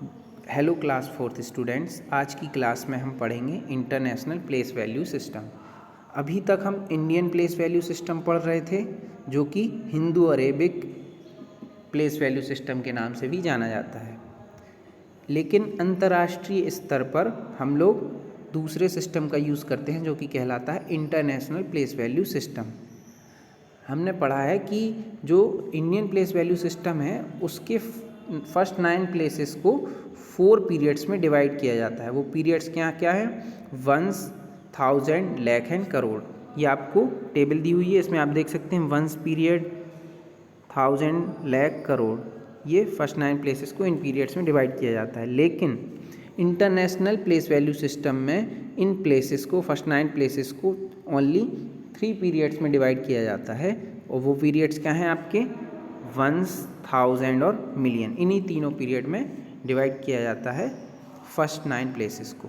Hello class fourth students, आज की class में हम पढ़ेंगे इंटरनेशनल प्लेस वैल्यू सिस्टम। अभी तक हम इंडियन प्लेस वैल्यू सिस्टम पढ़ रहे थे, जो कि Hindu Arabic place value system के नाम से भी जाना जाता है। लेकिन अंतर्राष्ट्रीय स्तर पर हम लोग दूसरे सिस्टम का यूज़ करते हैं, जो कि कहलाता है इंटरनेशनल प्लेस वैल्यू सिस्टम। हमने पढ़ा है कि जो इंडियन प्लेस वैल्यू सिस्टम है, उसके फर्स्ट 9 प्लेसेस को 4 पीरियड्स में डिवाइड किया जाता है। वो पीरियड्स क्या क्या है? Ones, thousand, lakh and crore. ये आपको टेबल दी हुई है, इसमें आप देख सकते हैं ones period, thousand, lakh, crore. ये फर्स्ट 9 प्लेसेस को इन पीरियड्स में डिवाइड किया जाता है। लेकिन इंटरनेशनल प्लेस वैल्यू सिस्टम में इन प्लेसेस को, फर्स्ट 9 प्लेसेस को ओनली 3 पीरियड्स में डिवाइड किया जाता है। और वो पीरियड्स क्या हैं आपके? वंस, थाउजेंड और मिलियन। इन्हीं तीनों पीरियड में डिवाइड किया जाता है फर्स्ट 9 प्लेसेस को।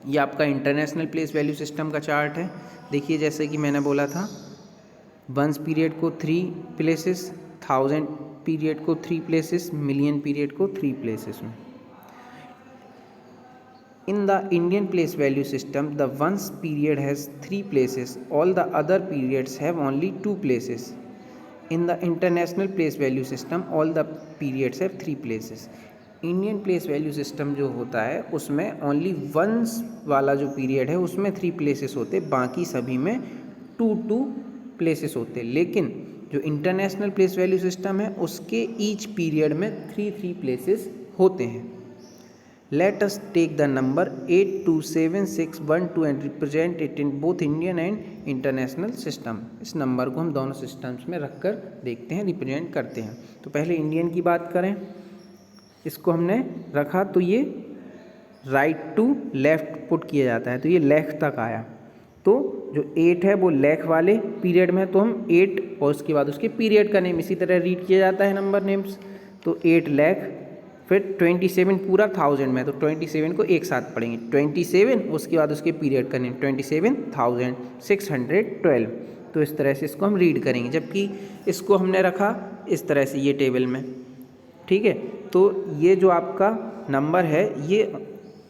ये आपका इंटरनेशनल प्लेस वैल्यू सिस्टम का चार्ट है। देखिए, जैसे कि मैंने बोला था, वंस पीरियड को 3 प्लेसेस, थाउजेंड पीरियड को 3 प्लेसेस, मिलियन पीरियड को 3 प्लेसेस में। In the Indian place value system, the ones period has 3 places. All the other periods have only 2 places. In the international place value system, all the periods have 3 places. Indian place value system जो होता है, उसमें only once वाला जो period है उसमें 3 places होते, बाकी सभी में 2 प्लेसेस होते। लेकिन जो इंटरनेशनल प्लेस वैल्यू सिस्टम है, उसके ईच पीरियड में 3 प्लेसेस होते हैं। Let us take the number 827612 and represent it in both Indian and international system. इस नंबर को हम दोनों सिस्टम्स में रखकर देखते हैं, रिप्रेजेंट करते हैं। तो पहले इंडियन की बात करें, इसको हमने रखा तो ये राइट टू लेफ्ट पुट किया जाता है, तो ये लाख तक आया। तो जो 8 है वो लाख वाले पीरियड में, तो हम 8 और उसके बाद उसके पीरियड का नेम इसी तरह रीड किया जाता है नंबर नेम्स। तो 8 लाख, फिर 27 पूरा 1000 में, तो 27 को एक साथ पढ़ेंगे। 27 उसके बाद उसके पीरियड का नेम 27,612। तो इस तरह से इसको हम रीड करेंगे, जबकि इसको हमने रखा इस तरह से ये टेबल में, ठीक है। तो ये जो आपका नंबर है ये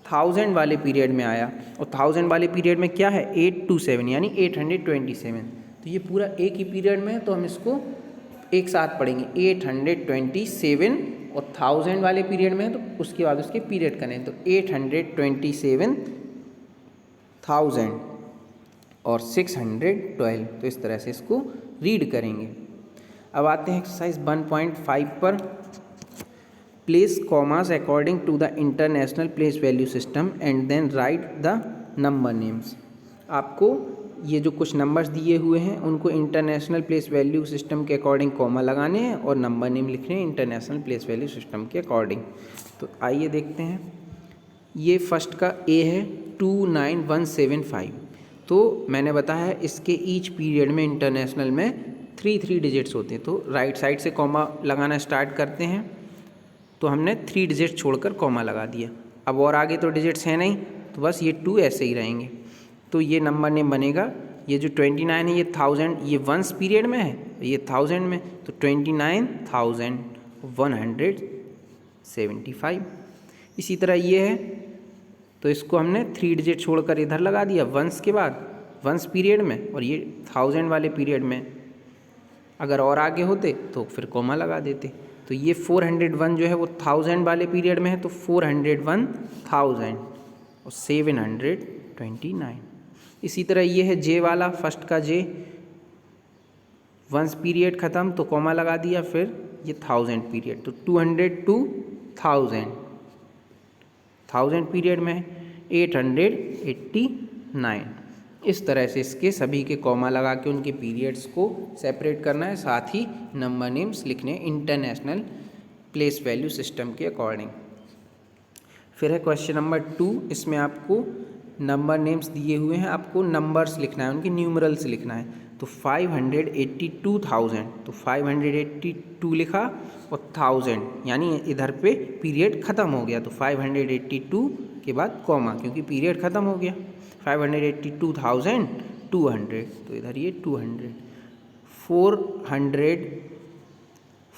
1000 वाले पीरियड में आया, और 1000 वाले पीरियड में क्या है? 827 यानी 827। तो ये पूरा एक ही पीरियड में है, तो हम इसको एक साथ पढ़ेंगे 827। और 1000 वाले पीरियड में है तो उसके बाद उसके पीरियड का नेम, तो 827,000 और 612। तो इस तरह से इसको रीड करेंगे। अब आते हैं एक्सरसाइज 1.5 पर। Place commas according to the international place value system and then write the number names. आपको ये जो कुछ नंबर्स दिए हुए हैं, उनको इंटरनेशनल प्लेस वैल्यू सिस्टम के अकॉर्डिंग कॉमा लगाने हैं और नंबर नेम लिखने हैं इंटरनेशनल प्लेस वैल्यू सिस्टम के अकॉर्डिंग। तो आइए देखते हैं। ये फर्स्ट का ए है 29175। तो मैंने बताया है इसके ईच पीरियड में इंटरनेशनल में 3 डिजिट्स होते हैं। तो राइट साइड से कॉमा लगाना स्टार्ट करते हैं, तो हमने 3 डिजिट छोड़कर कॉमा लगा दिया। अब और आगे तो डिजिट्स हैं नहीं, तो बस ये 2 ऐसे ही रहेंगे। तो ये नंबर नेम बनेगा, ये जो 29 है ये 1000, ये वंस पीरियड में है, ये 1000 में, तो 29,175। इसी तरह ये है, तो इसको हमने 3 डिजिट छोड़कर इधर लगा दिया वंस के बाद, वंस पीरियड में, और ये 1000 वाले पीरियड में। अगर और आगे होते तो फिर कॉमा लगा देते। तो ये 401 जो है वो 1000 वाले पीरियड में है, तो 401,000 और 729। इसी तरह ये है जे वाला, फर्स्ट का जे, वंस पीरियड ख़त्म तो कॉमा लगा दिया, फिर ये 1000 पीरियड, तो 202,000, 1000 पीरियड में 889। इस तरह से इसके सभी के कॉमा लगा के उनके पीरियड्स को सेपरेट करना है, साथ ही नंबर नेम्स लिखने इंटरनेशनल प्लेस वैल्यू सिस्टम के अकॉर्डिंग। फिर है क्वेश्चन नंबर 2। इसमें आपको नंबर नेम्स दिए हुए हैं, आपको नंबर्स लिखना है, उनके न्यूमरल्स लिखना है। तो 582,000, तो 582 लिखा और 1000 यानी इधर पे पीरियड ख़त्म हो गया, तो 582 के बाद कॉमा, क्योंकि पीरियड ख़त्म हो गया। 582,200, तो इधर ये 200।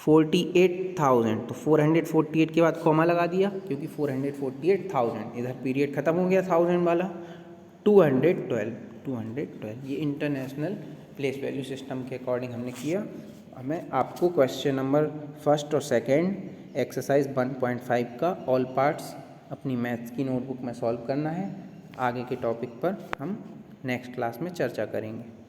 48,000, तो 448 के बाद कॉमा लगा दिया क्योंकि 448,000 इधर पीरियड ख़त्म हो गया 1000 वाला। 212 ये इंटरनेशनल प्लेस वैल्यू सिस्टम के अकॉर्डिंग हमने किया। हमें आपको क्वेश्चन नंबर फर्स्ट और सेकंड एक्सरसाइज 1.5 का ऑल पार्ट्स अपनी मैथ्स की नोटबुक में सॉल्व करना है। आगे के टॉपिक पर हम नेक्स्ट क्लास में चर्चा करेंगे।